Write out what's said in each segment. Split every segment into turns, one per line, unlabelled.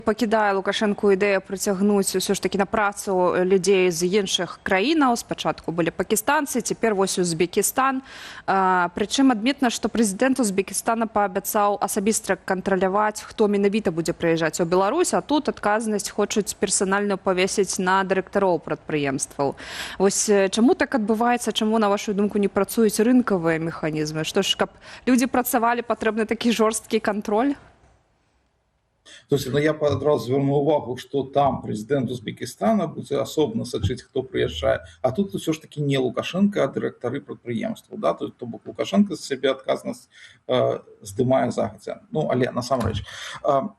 Пакідае Лукашэнку ідэя прыцягнуць усё ж такі на працу людзей з іншых краінаў. Спачатку былі пакістанцы, цяпер вось Узбекістан. Прычым адметна, што прэзідэнт Узбекістана паабяцаў асабіста кантраляваць, хто менавіта будзе прыязджаць у Беларусь, а тут адказнасць хочуць персанальна павесіць на дырэктароў прадпрыемстваў. Вось чаму так адбываецца, чаму, на вашу думку, не працуюць рынкавыя механізмы? Што ж, каб людзі працавалі, патрэбны такі жорсткі кантроль?
То есть, я адразу зверну увагу, что там президент Узбекистана будет особенно сочить, кто приезжает. А тут все ж таки не Лукашенко, а директори предприемства. Да? То есть, Лукашенко с себе отказность здымае загадзя. Ну, але насамрэч.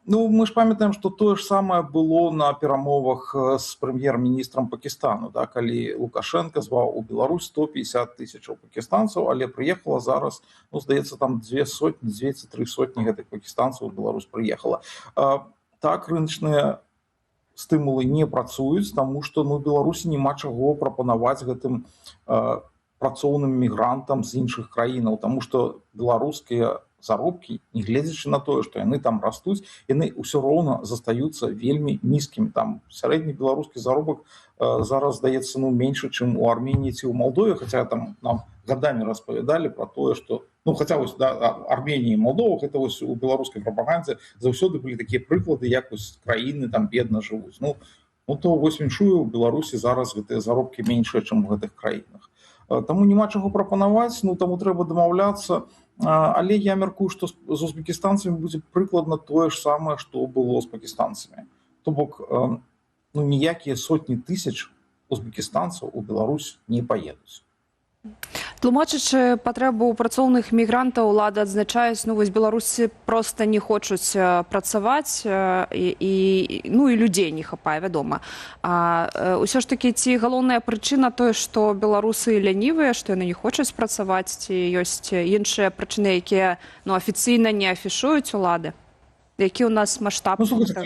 Ну, мы ж памятаем, что то же самое было на перамовах с премьер-министром Пакистана. Да? Калі Лукашенко зваў у Беларусь 150 тысяч пакистанцев, але приехала зараз, ну, здаецца, там 2 сотні, 2-3 сотні гэтых пакистанцев в Беларусь приехала. Так, рыночныя стымулы не працуюць, таму што ну, Беларусі няма чаго прапанаваць гэтым працоўным мігрантам з іншых краінаў, таму што беларускія заробкі, нягледзячы на тое, што яны там растуць, яны ўсё роўна застаюцца вельмі нізкім. Там сярэдні беларускі заробак зараз, здаецца, ну, меншы, чым у Арменіі ці ў Малдове, хаця там нам гадамі распавядалі пра тое, што ну, хаця вось, да, Арменія і Молдова, гэта вось у беларускай прапагандзе заўсёды былі такія прыклады, як вось краіны там бедна жывуць. Ну то вось віншую, у Беларусі зараз гэтыя заробкі меншыя, чым у гэтых краінах. Таму няма чаго прапанаваць, ну таму трэба дамаўляцца. Але я мяркую, што з узбекістанцамі будзе прыкладна тое ж самае, што было з пакістанцамі. То бок, ну, ніякія сотні тысяч узбекістанцаў у Беларусь не паедуць.
Тлумачачы патрэбу працоўных мігрантаў, улада адзначаюць, ну, вось беларусы проста не хочуць працаваць, ну, і людзей не хапае, вядома. Усё ж такі, ці галоўная прычына тое, што беларусы лянівыя, што яны не хочуць працаваць, ці ёсць іншыя прычыны, якія, ну, афіцыйна не афішуюць улады? Які ў нас маштаб?
Ну, слухайте,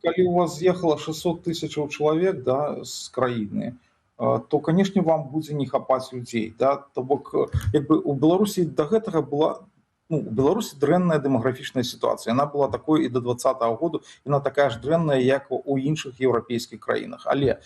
калі у вас з'ехала 600 тысячаў чалавек, да, з краіны, то, конечно, вам будзе не хапаць людзей. Да? То бок, як бы у Беларусі да гэтага была, ну, у Беларусі дрэнная дэмаграфічная сітуацыя. Яна была такой і до 2020 году, яна такая ж дрэнная, як у іншых еўрапейскіх краінах. Але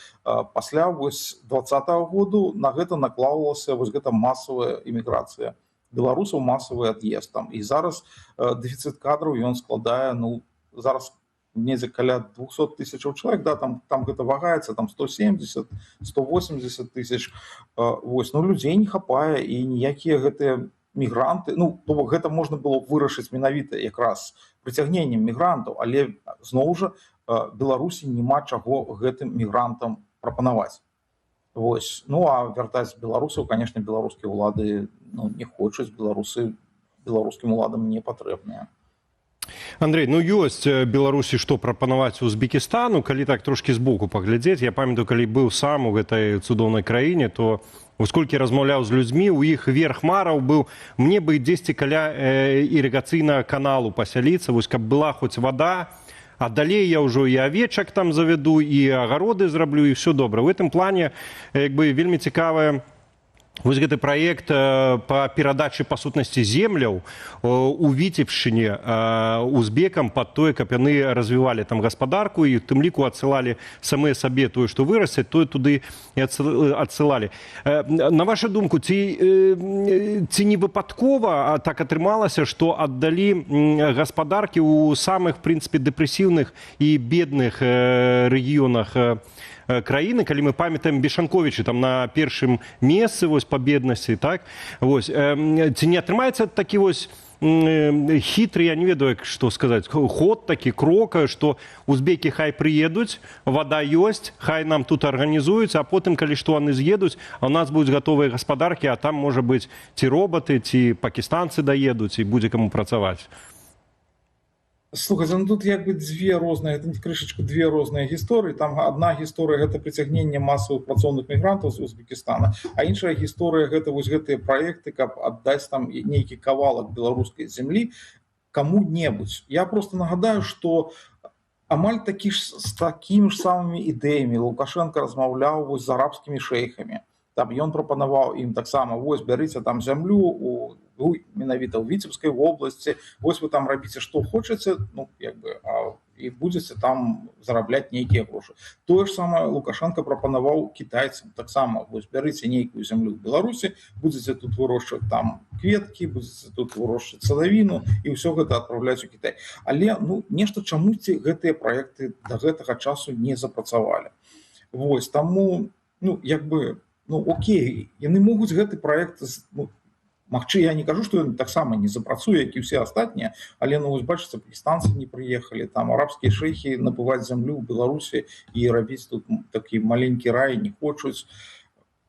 пасля вось 2020 году на гэта наклалася вось гэта масавая іміграцыя беларусаў, масавы ад'езд там. І зараз дэфіцыт кадраў ён складае, ну, зараз недзе каля 200 тысячаў чалавек, да, там гэта вагаецца, там 170, 180 тысяч, вось, ну, людзей не хапае, і ніякія гэтыя мігранты, ну, то бок гэта можна было вырашыць менавіта якраз прыцягненнем мігрантаў, але, зноў жа, Беларусі няма чаго гэтым мігрантам прапанаваць. Вось, ну, а вяртаць беларусаў, конечно, беларускія ўлады, ну, не хочуць, беларусы беларускім уладам не патрэбныя.
Андрей, ну ёсць Беларусі што прапанаваць Узбекістану, калі так трошкі збоку паглядзець. Я памятаю, калі быў сам у гэтай цудоўнай краіне, то колькі размаўляў з людзьмі, у іх верх мараў быў, мне бы дзесьці каля ірыгацыйнага каналу пасяліцца, вось каб была хоць вада, а далей я ўжо і авечак там завяду, і агароды зраблю, і ўсё добра. В гэтым плане як бы вельмі цікавая вось гэты праект па перадачы па сутнасці земляў у Віцебшчыне узбекам пад тое, каб яны развівалі там гаспадарку і тым ліку адсылалі самыя сабе тое, што вырасцяць, тое туды і адсылалі. На вашу думку, ці не выпадкова так атрымалася, што аддалі гаспадаркі ў самых, в прынцыпе, дэпрэсіўных і бедных рэгіёнах краіны, калі мы памятаем Бешанковічы там на першым месцы вось па беднасці, так? Вось, ці не атрымаецца такі вось хітры, я не ведаю, як што сказаць, ход такі, крок, што узбекі хай прыедуць, вада ёсць, хай нам тут арганізуюць, а потым, калі што яны з'едуць, а ў нас будуць гатовыя гаспадаркі, а там, можа быць, ці робаты, ці пакістанцы даедуць, і будзе каму працаваць.
Слухайте, ну тут як бы две розныя гісторыі. Там одна гісторыя гэта прыцягненне масавых працоўных мігрантаў з Узбекістана, а іншая гісторыя гэта вось гэтыя праекты, каб аддаць там нейкі кавалак беларускай зямлі каму-небудзь. Я просто нагадаю, што амаль з такімі ж самымі ідэямі Лукашенко размаўляў вось з арабскімі шэйхамі. Там ён прапанаваў ім таксама, вось бярыце там зямлю менавіта ў Віцебскай вобласці, вось вы там рабіце што хочаце, ну, як бы, а і будзеце там зарабляць нейкія грошы. Тое ж самае Лукашенко прапанаваў кітайцам таксама: вось бярыце нейкую зямлю ў Беларусі, будзеце тут вырошчваць там кветкі, будзеце тут вырошчваць садавіну і ўсё гэта адпраўляць у Кітай. Але нешта чамусьці гэтыя праекты да гэтага часу не запрацавалі. Вось таму окей, яны могуць гэты праект, магчыма, я не кажу, што ён таксама не запрацуе, як і ўсе астатнія, але вось бачыце, пакістанцы не прыехалі, там арабскія шэйхі набываць зямлю ў Беларусі і рабіць тут такі маленькі рай не хочуць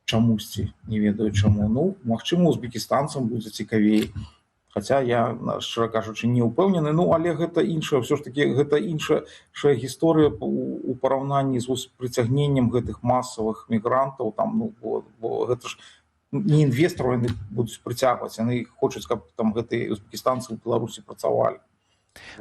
чамусьці, не ведаю чаму. Магчыма, узбекістанцам будзе цікавей. Хаця я, шчыра кажучы, не ўпэўнены, але гэта іншая, ўсё ж такі гэта іншая гісторыя у параўнанні з прыцягненнем гэтых масавых мігрантаў, бо гэта ж не інвестараў яны будуць прыцягваць, яны хочуць, каб там гэтыя узбекістанцы ў Беларусі працавалі.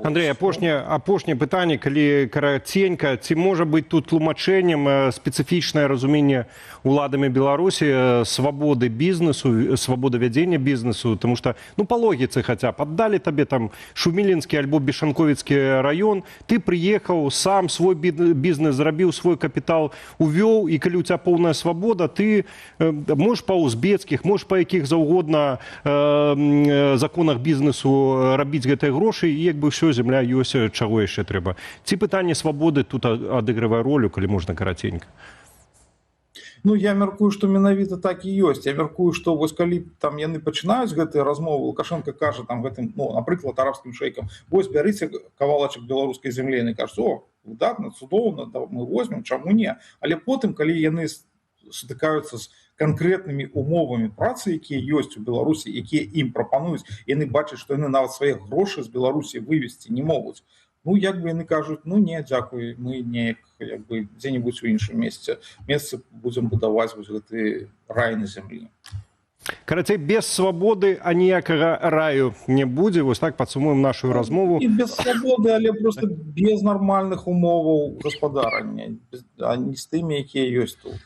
Андрей, апошняе пытанне, калі караценька, ці можа быць тут тлумачэннем спецыфічнае разуменне уладамі Беларусі свабоды бізнесу, свабоды вядзення бізнесу, тому што, па логіцы хаця б, аддалі табе там Шумілінскі альбо Бешанковіцкі раён, ты прыехаў, сам свой бізнес зрабіў, свой капітал увёў, і калі у цябе поўная свабода, ты можаш па узбецкіх, можаш па якіх заўгодна законах бізнесу рабіць гэтыя грошы, і як бы ўсё, зямля ёсць, чаго яшчэ трэба. Ці пытанне свабоды тут адыгрывае ролю, калі можна караценька?
Я мяркую, што менавіта так і ёсць. Я мяркую, што вось калі там яны пачынаюць гэтыя размовы, Лукашенко кажа там гэтым, напрыклад, арабскім шэйкам: вось бярыце кавалачак беларускай зямлі, яны кажуць: выдатна, цудоўна, мы возьмем, чаму не? Але потым, калі яны сутыкаюцца з канкрэтнымі умовамі працы, якія ёсць у Беларусі, якія ім прапануюць, яны бачаць, што яны нават свае грошы з Беларусі вывезці не могуць. Яны кажуць: не, дзякуй, мы неяк дзе-небудзь у іншым месцы будзем будаваць вось гэты рай на зямлі.
Карацей, без свабоды аніякага раю не будзе. Вось так падсумуем нашу размову.
І без свабоды, але просто без нармальных умоваў гаспадарання, а не з тымі, якія ёсць тут.